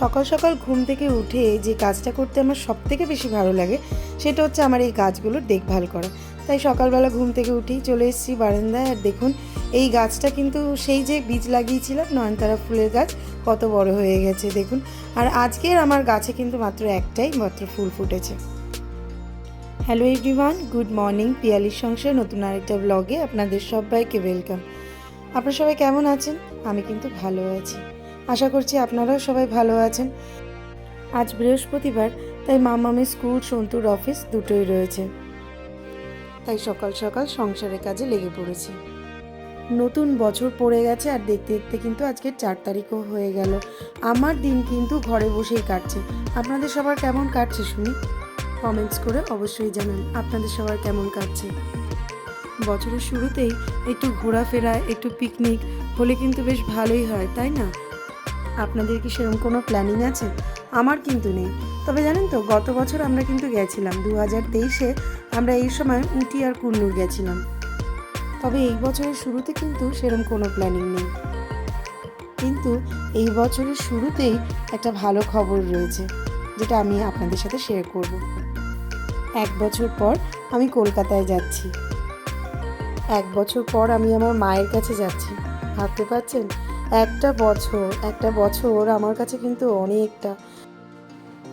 সকাল সকাল ঘুম থেকে উঠে যে কাজটা করতে আমার সবথেকে বেশি ভালো লাগে সেটা হচ্ছে আমার এই গাছগুলোর দেখভাল করা। তাই সকালবেলা ঘুম থেকে উঠেই চলে এসেছি বারান্দায়। আর দেখুন এই গাছটা কিন্তু সেই যে বীজ লাগিয়েছিলাম নয়নতারা ফুলের গাছ, কত বড় হয়ে গেছে দেখুন। আর আজকের আমার গাছে কিন্তু মাত্র ফুল ফুটেছে। Hello everyone, good morning. পিয়ালির সংসার নতুন আরেকটা ব্লগে আপনাদের সবাইকে ওয়েলকাম। আপনারা সবাই কেমন আছেন? আমি কিন্তু ভালো আছি, আশা করছি আপনারাও সবাই ভালো আছেন। আজ বৃহস্পতিবার, তাই মামামের স্কুল, সন্তুর অফিস দুটোই রয়েছে, তাই সকাল সকাল সংসারের কাজে লেগে পড়েছি। নতুন বছর পড়ে গেছে আর দেখতে দেখতে কিন্তু আজকে 4 তারিখও হয়ে গেল। আমার দিন কিন্তু ঘরে বসেই কাটছে। আপনাদের সবার কেমন কাটছে শুনি, কমেন্টস করে অবশ্যই জানান আপনাদের সবার কেমন কাটছে। বছরের শুরুতেই একটু ঘোরাফেরা, একটু পিকনিক হলে কিন্তু বেশ ভালোই হয়, তাই না? আপনাদের কি সেরকম কোনো প্ল্যানিং আছে? আমার কিন্তু নেই। তবে জানেন তো, গত বছর আমরা কিন্তু গেছিলাম 2023-এ, আমরা এই সময় উটি আর কুন্নুর গেছিলাম। তবে এই বছরের শুরুতে কিন্তু সেরকম কোনো প্ল্যানিং নেই। কিন্তু এই বছরের শুরুতেই একটা ভালো খবর রয়েছে, যেটা আমি আপনাদের সাথে শেয়ার করব। 1 বছর পর আমি কলকাতায় যাচ্ছি। 1 বছর পর আমি আমার মায়ের কাছে যাচ্ছি। ভাবতে পারছেন? একটা বছর আমার কাছে কিন্তু অনেকটা।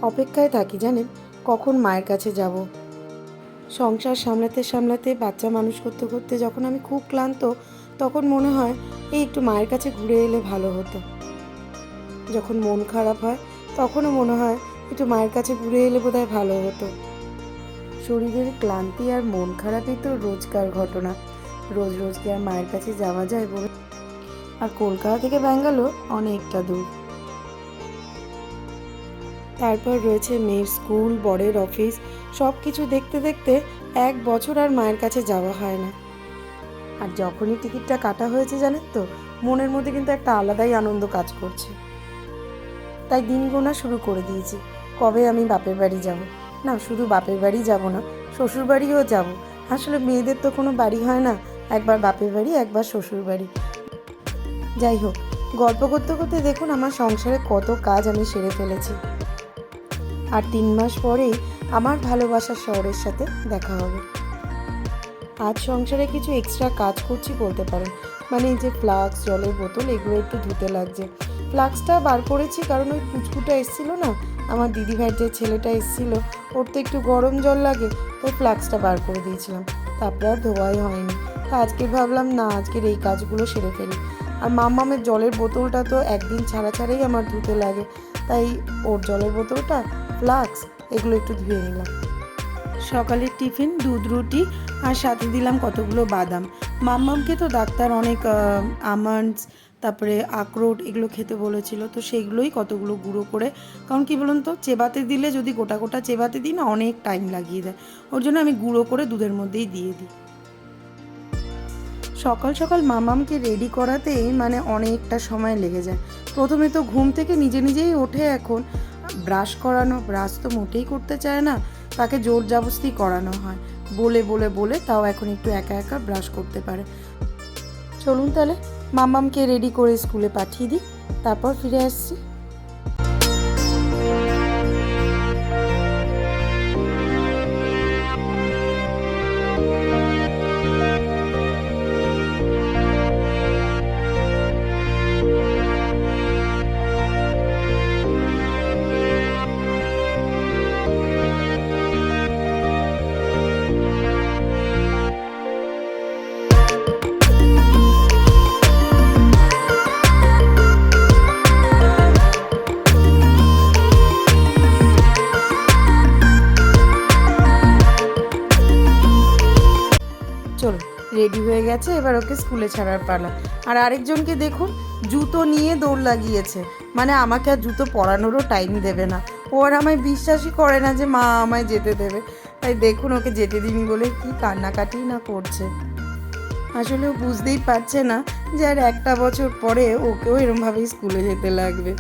অপেক্ষায় থাকি জানেন, কখন মায়ের কাছে যাব। সংসার সামলাতে সামলাতে, বাচ্চা মানুষ করতে করতে যখন আমি খুব ক্লান্ত, তখন মনে হয় এই একটু মায়ের কাছে ঘুরে এলে ভালো হতো। যখন মন খারাপ হয়, তখনও মনে হয় একটু মায়ের কাছে ঘুরে এলে বোধহয় ভালো হতো। শরীরের ক্লান্তি আর মন খারাপই তো রোজকার ঘটনা। রোজ রোজ কি আর মায়ের কাছে যাওয়া যায় বলে? আর কলকাতা থেকে ব্যাঙ্গালোর অনেকটা দূর। তারপর রয়েছে মেয়ের স্কুল, বরের অফিস, সব কিছু দেখতে দেখতে 1 বছর আর মায়ের কাছে যাওয়া হয় না। আর যখনই টিকিটটা কাটা হয়েছে জানেন তো, মনের মধ্যে কিন্তু একটা আলাদাই আনন্দ কাজ করছে। তাই দিন গোনা শুরু করে দিয়েছি, কবে আমি বাপের বাড়ি যাব। না, শুধু বাপের বাড়ি যাব না, শ্বশুর বাড়িও যাব। আসলে মেয়েদের তো কোনো বাড়ি হয় না, একবার বাপের বাড়ি, একবার শ্বশুর বাড়ি। যাই হোক, গল্প করতে করতে দেখুন আমার সংসারে কত কাজ আমি সেরে ফেলেছি। আর 3 মাস পরেই আমার ভালোবাসার শহরের সাথে দেখা হবে। আজ সংসারে কিছু এক্সট্রা কাজ করছি বলতে পারেন। মানে এই যে ফ্লাক্স, জলের বোতল, এগুলো একটু ধুতে লাগছে। ফ্লাক্সটা বার করেছি কারণ ওই পুচকুটা এসেছিলো না, আমার দিদিভাইয়ের যে ছেলেটা এসেছিলো, ওর তো একটু গরম জল লাগে, তাই ফ্লাক্সটা বার করে দিয়েছিলাম। তারপরে আর ধোয়াই হয়নি। তা আজকে ভাবলাম না, আজকের এই কাজগুলো সেরে ফেলি। আর মামামের জলের বোতলটা তো একদিন ছাড়া ছাড়াই আমার ধুতে লাগে, তাই ওর জলের বোতলটা, ফ্লাক্স, এগুলো একটু ধুয়ে নিলাম। সকালের টিফিন দুধ রুটি, আর সাথে দিলাম কতগুলো বাদাম। মাম্মামকে তো ডাক্তার অনেক আমন্ডস, তারপরে আখরোট, এগুলো খেতে বলেছিল, তো সেগুলোই কতগুলো গুঁড়ো করে, কারণ কি বলুন তো, চেবাতে দিলে, যদি গোটা গোটা চেবাতে দিই না, অনেক টাইম লাগিয়ে দেয়। ওর জন্য আমি গুঁড়ো করে দুধের মধ্যেই দিয়ে দিই। সকাল সকাল মামামকে রেডি করাতেই মানে অনেকটা সময় লেগে যায়। প্রথমে তো ঘুম থেকে নিজে নিজেই ওঠে, এখন ব্রাশ করানো, ব্রাশ তো মোটেই করতে চায় না, তাকে জোর জবরদস্তি করানো হয়, বলে বলে বলে তাও এখন একটু একা একা ব্রাশ করতে পারে। চলুন তাহলে মামামকে রেডি করে স্কুলে পাঠিয়ে দিই, তারপর ফিরে আসছি। চলুন, রেডি হয়ে গেছে, এবার ওকে স্কুলে ছাড়ার পালা। আর আরেকজনকে দেখুন, জুতো নিয়ে দৌড় লাগিয়েছে, মানে আমাকে আর জুতো পরানোরও টাইম দেবে না। ও আর আমায় বিশ্বাসই করে না যে মা আমায় যেতে দেবে। তাই দেখুন, ওকে যেতে দিনি বলে কি কান্নাকাটি না করছে। আসলে ও বুঝতেই পারছে না যে আর 1 বছর পরে ওকেও এরমভাবেই স্কুলে যেতে লাগবে।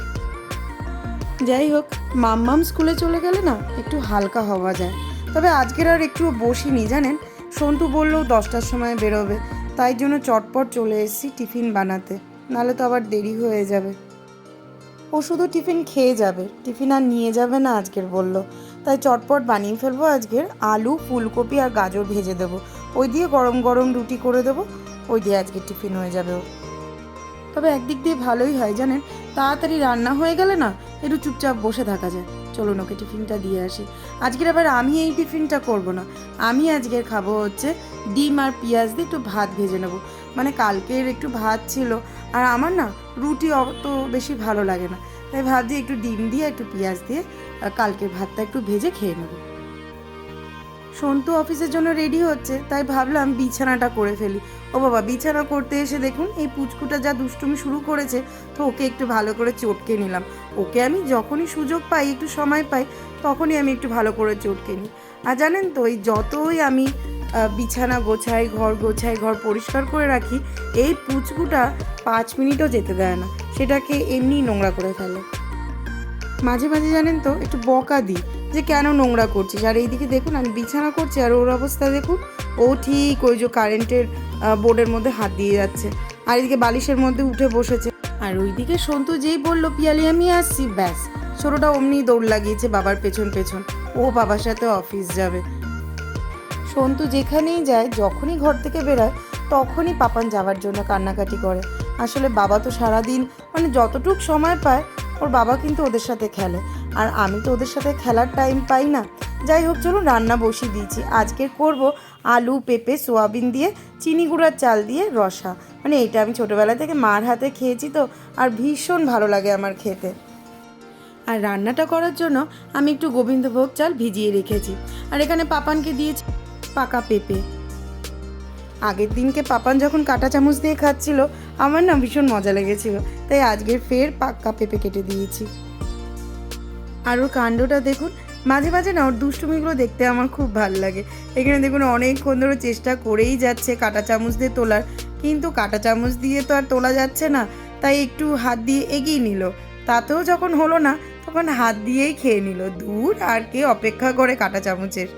যাই হোক, মাম্মাম স্কুলে চলে গেলে না একটু হালকা হওয়া যায়। তবে আজকের আর একটু বসিনি জানেন, সন্টু বললো 10টার সময় বেরোবে, তাই জন্য চটপট চলে এসেছি টিফিন বানাতে, নাহলে তো আবার দেরি হয়ে যাবে। ও শুধু টিফিন খেয়ে যাবে, টিফিন আর নিয়ে যাবে না আজকের বলল। তাই চটপট বানিয়ে ফেলবো আজকের আলু, ফুলকপি আর গাজর ভেজে দেবো, ওই দিয়ে গরম গরম রুটি করে দেবো, ওই দিয়ে আজকের টিফিন হয়ে যাবে ওর। তবে একদিক দিয়ে ভালোই হয় জানেন, তাড়াতাড়ি রান্না হয়ে গেলে না একটু চুপচাপ বসে থাকা যায়। চলুন ওকে টিফিনটা দিয়ে আসি। আজকের আবার আমি এই টিফিনটা করব না, আমি আজকের খাবো হচ্ছে ডিম আর পেঁয়াজ দিয়ে একটু ভাত ভেজে নেবো। মানে কালকের একটু ভাত ছিল, আর আমার না রুটি অত বেশি ভালো লাগে না, তাই ভাবছি একটু ডিম দিয়ে একটু পেঁয়াজ দিয়ে কালকের ভাতটা একটু ভেজে খেয়ে নেবো। সন্তু অফিসের জন্য রেডি হচ্ছে, তাই ভাবলাম বিছানাটা করে ফেলি। ও বাবা, বিছানা করতে এসে দেখুন এই পুচকুটা যা দুষ্টুমি শুরু করেছে, তো ওকে একটু ভালো করে চটকে নিলাম। ওকে আমি যখনই সুযোগ পাই, একটু সময় পাই, তখনই আমি একটু ভালো করে চটকে নিই। আর জানেন তো, এই যতই আমি বিছানা গোছাই, ঘর পরিষ্কার করে রাখি, এই পুচকুটা 5 মিনিটও যেতে দেয় না, সেটাকে এমনি নোংরা করে ফেলে। মাঝে মাঝে জানেন তো একটু বকা দিই যে কেন নোংরা করছিস। আর এইদিকে দেখুন আমি বিছানা করছি, আর ওর অবস্থা দেখুন, ও ঠিক ওই যে কারেন্টের বোর্ডের মধ্যে হাত দিয়ে যাচ্ছে, আর এদিকে বালিশের মধ্যে উঠে বসেছে। আর ওইদিকে সন্তু যেই বলল পিয়ালি আমি আসছি, ব্যাস ছোটোটা অমনি দৌড় লাগিয়েছে বাবার পেছন পেছন, ও বাবার সাথে অফিস যাবে। সন্তু যেখানেই যায়, যখনই ঘর থেকে বেরোয়, তখনই পাপান যাওয়ার জন্য কান্নাকাটি করে। আসলে বাবা তো সারাদিন মানে যতটুক সময় পায়, ওর বাবা কিন্তু ওদের সাথে খেলে, আর আমি তো ওদের সাথে খেলার টাইম পাই না। যাই হোক, চলুন রান্না বসিয়ে দিয়েছি। আজকে করব আলু, পেঁপে, সোয়াবিন দিয়ে চিনি গুঁড়ার চাল দিয়ে রসা। মানে এটা আমি ছোটোবেলা থেকে মার হাতে খেয়েছি তো, আর ভীষণ ভালো লাগে আমার খেতে। আর রান্নাটা করার জন্য আমি একটু গোবিন্দভোগ চাল ভিজিয়ে রেখেছি, আর এখানে পাপানকে দিয়েছি পাকা পেঁপে। আগের দিনকে পাপান যখন কাঁটা চামচ দিয়ে খাচ্ছিল, আমার না ভীষণ মজা লেগেছিল, তাই আজকে ফের পাকা পেঁপে কেটে দিয়েছি। আর ওর কাণ্ডটা দেখুন, মাঝে মাঝে না ওর দুষ্টুমিগুলো দেখতে আমার খুব ভালো লাগে। এখানে দেখুন অনেকক্ষণ ধরে চেষ্টা করেই যাচ্ছে কাঁটা চামচ দিয়ে তোলার, কিন্তু কাঁটা চামচ দিয়ে তো আর তোলা যাচ্ছে না, তাই একটু হাত দিয়ে এগিয়ে নিল। তাতেও যখন হলো না, তখন হাত দিয়েই খেয়ে নিল। দূর, আর কে অপেক্ষা করে কাঁটা চামচের।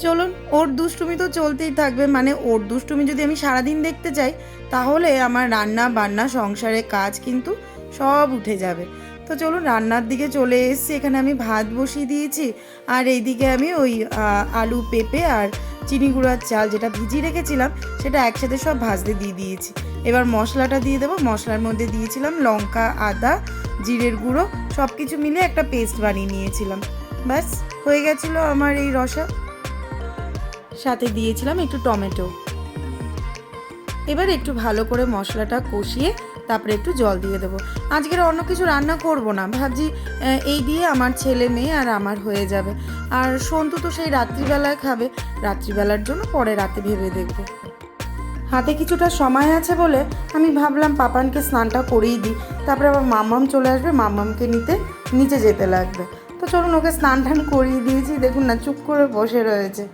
চলুন, ওর দুষ্টুমি তো চলতেই থাকবে। মানে ওর দুষ্টুমি যদি আমি সারাদিন দেখতে চাই, তাহলে আমার রান্না বান্না সংসারের কাজ কিন্তু সব উঠে যাবে। তো চলুন রান্নার দিকে চলে এসেছি। এখানে আমি ভাত বসিয়ে দিয়েছি, আর এইদিকে আমি ওই আলু, পেঁপে আর চিনি গুঁড়ার চাল যেটা ভিজিয়ে রেখেছিলাম, সেটা একসাথে সব ভাজতে দিয়ে দিয়েছি। এবার মশলাটা দিয়ে দেবো। মশলার মধ্যে দিয়েছিলাম লঙ্কা, আদা, জিরের গুঁড়ো, সব কিছু মিলে একটা পেস্ট বানিয়ে নিয়েছিলাম। ব্যাস হয়ে গেছিলো আমার এই রসা। সাথে দিয়েছিলাম একটু টমেটো। এবার একটু ভালো করে মশলাটা কষিয়ে তারপরে একটু জল দিয়ে দেবো। আজকের অন্য কিছু রান্না করব না, ভাবছি এই দিয়ে আমার ছেলে মেয়ে আর আমার হয়ে যাবে। আর সন্তু তো সেই রাত্রিবেলায় খাবে, রাত্রিবেলার জন্য পরে রাতে ভেবে দেখব। হাতে কিছুটা সময় আছে বলে আমি ভাবলাম পাপানকে স্নানটা করেই দিই, তারপরে আবার মাম্মাম চলে আসবে, মাম্মামকে নিতে নিচে যেতে লাগবে। তো চলুন ওকে স্নান টান করিয়ে দিয়েছি। দেখুন না, চুপ করে বসে রয়েছে।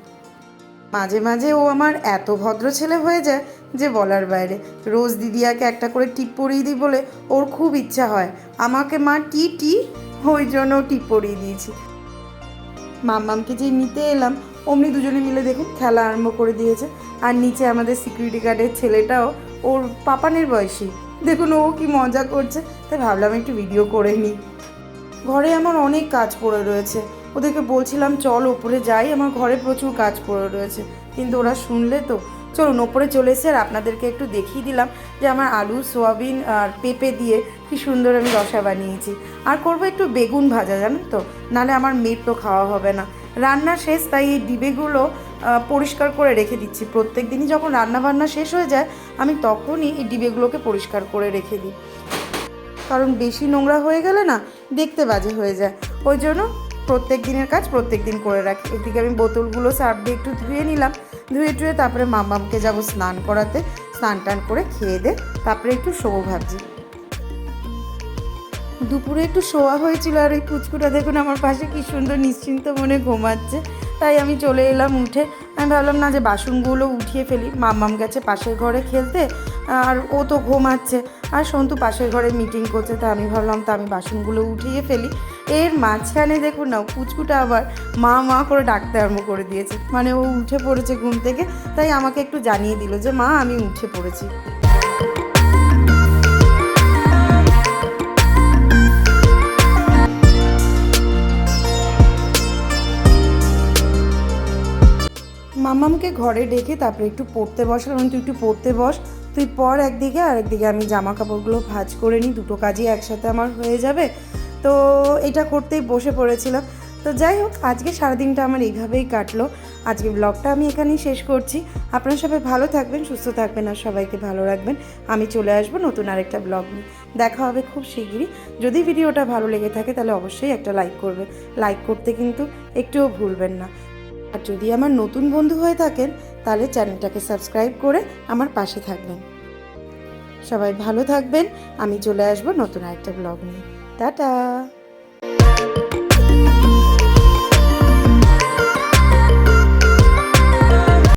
মাঝে মাঝে ও আমার এত ভদ্র ছেলে হয়ে যায় যে বলার বাইরে। রোজ দিদিয়াকে একটা করে টিপ পরিয়ে দিই বলে ওর খুব ইচ্ছা হয় আমাকে মা টি টি, ওই জন্য টিপ পরিয়ে দিয়েছি। মাম্মামকে যে নিতে এলাম, অমনি দুজনে মিলে দেখুন খেলা আরম্ভ করে দিয়েছে। আর নিচে আমাদের সিকিউরিটি গার্ডের ছেলেটাও ওর পাপানের বয়সী, দেখুন ও কি মজা করছে। তাই ভাবলাম একটু ভিডিও করে নিই। ঘরে আমার অনেক কাজ পড়ে রয়েছে, ওদেরকে বলছিলাম চল ওপরে যাই, আমার ঘরে প্রচুর কাজ পড়ে রয়েছে, কিন্তু ওরা শুনলে তো। চলুন ওপরে চলে এসে আর আপনাদেরকে একটু দেখিয়ে দিলাম যে আমার আলু, সোয়াবিন আর পেঁপে দিয়ে কি সুন্দর আমি রসা বানিয়েছি। আর করবো একটু বেগুন ভাজা, জানেন তো, নাহলে আমার মেয়ের তো খাওয়া হবে না। রান্না শেষ, তাই এই ডিবেগুলো পরিষ্কার করে রেখে দিচ্ছি। প্রত্যেক দিনই যখন রান্না বান্না শেষ হয়ে যায়, আমি তখনই এই ডিবেগুলোকে পরিষ্কার করে রেখে দিই, কারণ বেশি নোংরা হয়ে গেলে না দেখতে বাজে হয়ে যায়। ওই জন্য প্রত্যেক দিনের কাজ প্রত্যেক দিন করে রাখি। এদিকে আমি বোতলগুলো সার্ফ দিয়ে একটু ধুয়ে নিলাম, ধুয়ে তারপরে মাম্মামকে যাবো স্নান করাতে। স্নান টান করে খেয়ে দে তারপরে একটু শোবো ভাবছি। দুপুরে একটু শোয়া হয়েছিল, আর ওই পুচকুটা দেখুন আমার পাশে কি সুন্দর নিশ্চিন্ত মনে ঘুমাচ্ছে। তাই আমি চলে এলাম উঠে। আমি ভাবলাম না যে বাসনগুলো উঠিয়ে ফেলি। মাম্মাম গেছে পাশের ঘরে খেলতে, আর ও তো ঘুমাচ্ছে, আর সন্তু পাশের ঘরে মিটিং করছে। তা আমি ভাবলাম আমি বাসনগুলো উঠিয়ে ফেলি। এর মাঝখানে দেখুন না পুচকুটা আবার মা মা করে ডাকতে আরম্ভ করে দিয়েছে, মানে ও উঠে পড়েছে ঘুম থেকে। তাই আমাকে একটু জানিয়ে দিল যে মা আমি উঠে পড়েছি। মাম্মামকে ঘরে ডেকে তারপরে একটু পড়তে বসলাম, তুই একটু পড়তে বস, তুই পড় একদিকে, আর একদিকে আমি জামা কাপড়গুলো ভাঁজ করে নিই, দুটো কাজই একসাথে আমার হয়ে যাবে। তো এটা করতেই বসে পড়েছিলাম। তো যাই হোক, আজকে সারাদিনটা আমার এইভাবেই কাটলো। আজকে ব্লগটা আমি এখানেই শেষ করছি। আপনারা সবাই ভালো থাকবেন, সুস্থ থাকবেন, আর সবাইকে ভালো রাখবেন। আমি চলে আসবো নতুন আরেকটা ব্লগ নিয়ে। দেখা হবে খুব শিগগিরই। যদি ভিডিওটা ভালো লেগে থাকে তাহলে অবশ্যই একটা লাইক করবে, লাইক করতে কিন্তু একটুও ভুলবেন না। আর যদি আমার নতুন বন্ধু হয়ে থাকেন তাহলে চ্যানেলটাকে সাবস্ক্রাইব করে আমার পাশে থাকবেন। সবাই ভালো থাকবেন। আমি চলে আসবো নতুন আরেকটা ব্লগ নিয়ে। টাটা।